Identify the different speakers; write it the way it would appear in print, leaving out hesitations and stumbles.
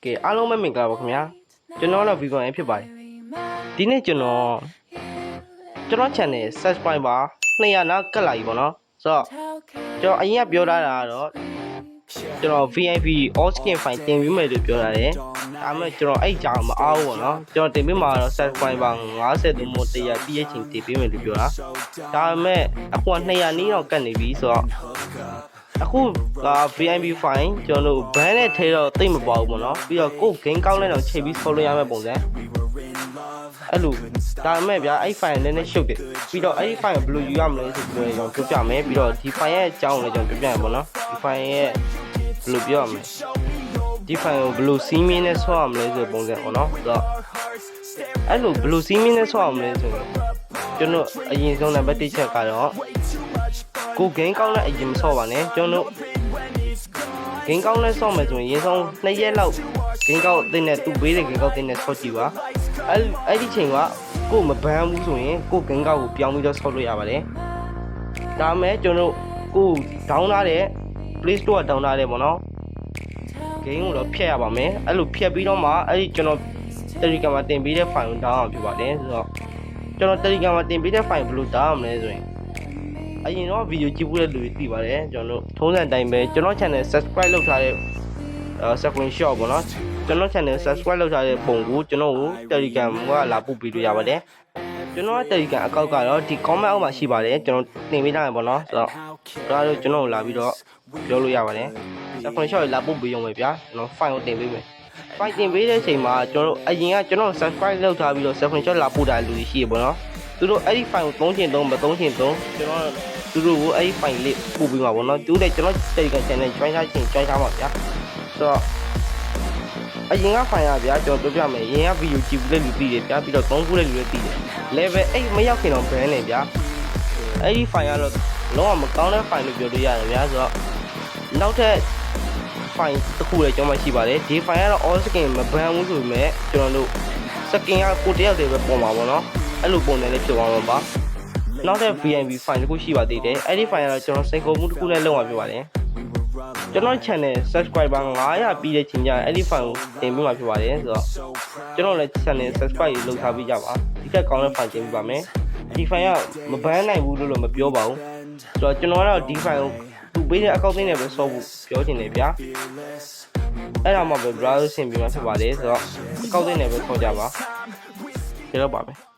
Speaker 1: ကဲအားလုံးပဲမင်္ဂလာပါခင်ဗျာကျွန်တော်ကတော့ Vigon ဖြစ်ပါတယ်ဒီနေ့ကျွန်တော် channel subscribe ပါ200နားကတ်လာပြီပေါ့နော်ဆိုတော့ကျွန်တော်အရင်ကပြောထားတာကတော့ကျွန်တော် VIP all skin file တင်ပြီးမယ်လို့ပြောထားတယ်ဒါပေမဲ့ကျွန်တော်အဲ့ကြောင်မအားဘူးပေါ့နော်ကျွန်တော်တင်ပြီးမှာတော့ subscribe ပါ90သို့မဟုတ်100ပြည့်ချင်းတင်ပြီးမယ်လို့ပြောတာဒါပေမဲ့အခုက200နီးတော့ကတ်နေပြီဆိုတော့အခုက VIP file ကျွန်တော်တို့ ban နဲ့ထဲတော့တိတ်မပေါ့ဘူးပေါ့နော်ပြီးတော့ကို game ကောင်းလဲတော့ချိန်ပြီးဆော်လို့ရမယ့်ပုံစံအဲ့လိုဒါပေမဲ့ဗျာအဲ့ file နည်းနည်းရှုပ်တယ်ပြီးတော့အဲ့ဒီ file ကိုဘယ်လိုယူရမလဲဆိုပြီးတော့ကျွန်တော်ပြောပြမယ်ပြီးတော့ဒီ file ရဲ့အကြောင်းကိုလည်းကျွန်တော်ပြောပြမယ်ပေါ့နော်ဒီ file ရဲ့ဘယ်လိုပြောရမလဲဒီ file ကိုဘယ်လိုစီးမင်းနဲ့ဆော့ရမလဲဆိုတဲ့ပုံစံပေါ့နော်ဆိုတော့အဲ့လိုဘယ်လိုစီးမင်းနဲ့ဆော့ရမလဲဆိုတော့ကျွန်တော်အရင်ဆုံးနံပါတ်1ချက်ကတော့ကို game ကောင်းတဲ့အရင်မဆော့ပါနဲ့ကျွန်တော်game ကောင်းလဲဆော့မယ်ဆိုရင်အရင်ဆုံး2ရက်လောက် game ကောင်းအသစ်နဲ့သူ့ပေးတဲ့ game ကောင်းအသစ်နဲ့ဆော့ကြည့်ပါအဲ့ဒီချိန်ကကိုမဘန်းဘူးဆိုရင်ကို game ကောင်းကိုပြောင်းပြီးတော့ဆော့လို့ရပါတယ်ဒါပေမဲ့ကျွန်တော်ကို down လာတဲ့ Play Store က down လာတယ်ပေါ့နော် game ကိုတော့ဖျက်ရပါမယ်အဲ့လိုဖျက်ပြီးတော့မှအဲ့ဒီကျွန်တော် Telegram မှာတင်ပေးတဲ့ file ကို down အောင်ပြပါတယ်ဆိုတော့ကျွန်တော် Telegram မှာတင်ပေးတဲ့ file ဘယ်လို down အောင်လဲဆိုရင်အရင်တော့ဗီဒီယိုကြည့်ဖို့တဲ့လူတွေသိပါတယ်ကျွန်တော်တို့ထုံးစံတိုင်းပဲကျွန်တော် channel subscribe လုပ်ထားတဲ့ screenshot ပေါ့နော်ကျွန်တော် channel subscribe လုပ်ထားတဲ့ပုံကိုကျွန်တော်ကို Telegram ကလာပို့ပေးလို့ရပါတယ်ကျွန်တော် Telegram အကောင့်ကတော့ဒီ comment အောက်မှာရှိပါတယ်ကျွန်တော်တင်ပေးထားမယ်ပေါ့နော်ဆိုတော့ဒါတို့ကျွန်တော်ကိုလာပြီးတော့ပြောလို့ရပါတယ် screenshot လာပို့ပေးရုံပဲဗျာကျွန်တော် file ကိုတင်ပေးမယ် file တင်ပေးတဲ့အချိန်မှာကျွန်တော်အရင်ကကျွန်တော် subscribe လုပ်ထားပြီးတော့ screenshot လာပို့တာလူတွေရှိရပေါ့နော်သူတို့အဲ့ဒီ file ကို3ချိန်3မ3ချိန်3ကျွန်တော်သူတို့ကိုအဲ့ဒီ file လေးပို့ပေးမှာပေါ့နော်သူလည်းကျွန်တော် Telegram channel join ထားချိန် join ထားပါဗျာဆိုတော့အရင်က file ရဗျာကျွန်တော်ပြောပြမယ်အရင်က video ကြည့်ဘူးတဲ့လူသိတယ်ဗျာပြီးတော့သုံးခုတဲ့လူတွေသိတယ် level 8မရောက်ခင်တော့ ban နေဗျာအဲ့ဒီ file ကတော့လုံးဝမကောင်းတဲ့ file လို့ပြောလို့ရတယ်ဗျာဆိုတော့နောက်ထပ် file တစ်ခုလည်းကျွန်တော်မှရှိပါတယ်ဒီ file ကတော့ all skin မ ban ဘူးဆိုပေမဲ့ကျွန်တော်တို့ skin ကကိုတယောက်တည်းပဲပုံပါပေါ့နော်အဲ့လိုပုံစံလေးဖြစ်သွားမှာပါနောက်တဲ့ VIP file တစ်ခုရှိပါသေးတယ်အဲ့ဒီ file ကတော့ကျွန်တော်စိတ်ကုန်မှုတစ်ခုလည်းလုပ်မှာဖြစ်ပါတယ်ကျွန်တော် channel subscriber 900ပြီးတဲ့ချိန်ကျရင်အဲ့ဒီ file ကိုတင်ပေးမှာဖြစ်ပါတယ်ဆိုတော့ကျွန်တော်လည်း channel subscribe လုပ်ထားပြီးကြပါဒီကကောင်းတဲ့ file တင်ပေးပါမယ်ဒီ file ကမဘန်းနိုင်ဘူးလို့မပြောပါဘူးဆိုတော့ကျွန်တော်ကတော့ဒီ file ကိုသူပေးတဲ့အကောင့်လေးနဲ့ပဲဆော့ဖို့ပြောချင်တယ်ဗျာအဲ့ဒါမှပဲ browser ဆင်ပြီးမှဖြစ်ပါတယ်ဆိုတော့အကောင့်လေးနဲ့ပဲခေါ်ကြပါကြတော့ပါမယ်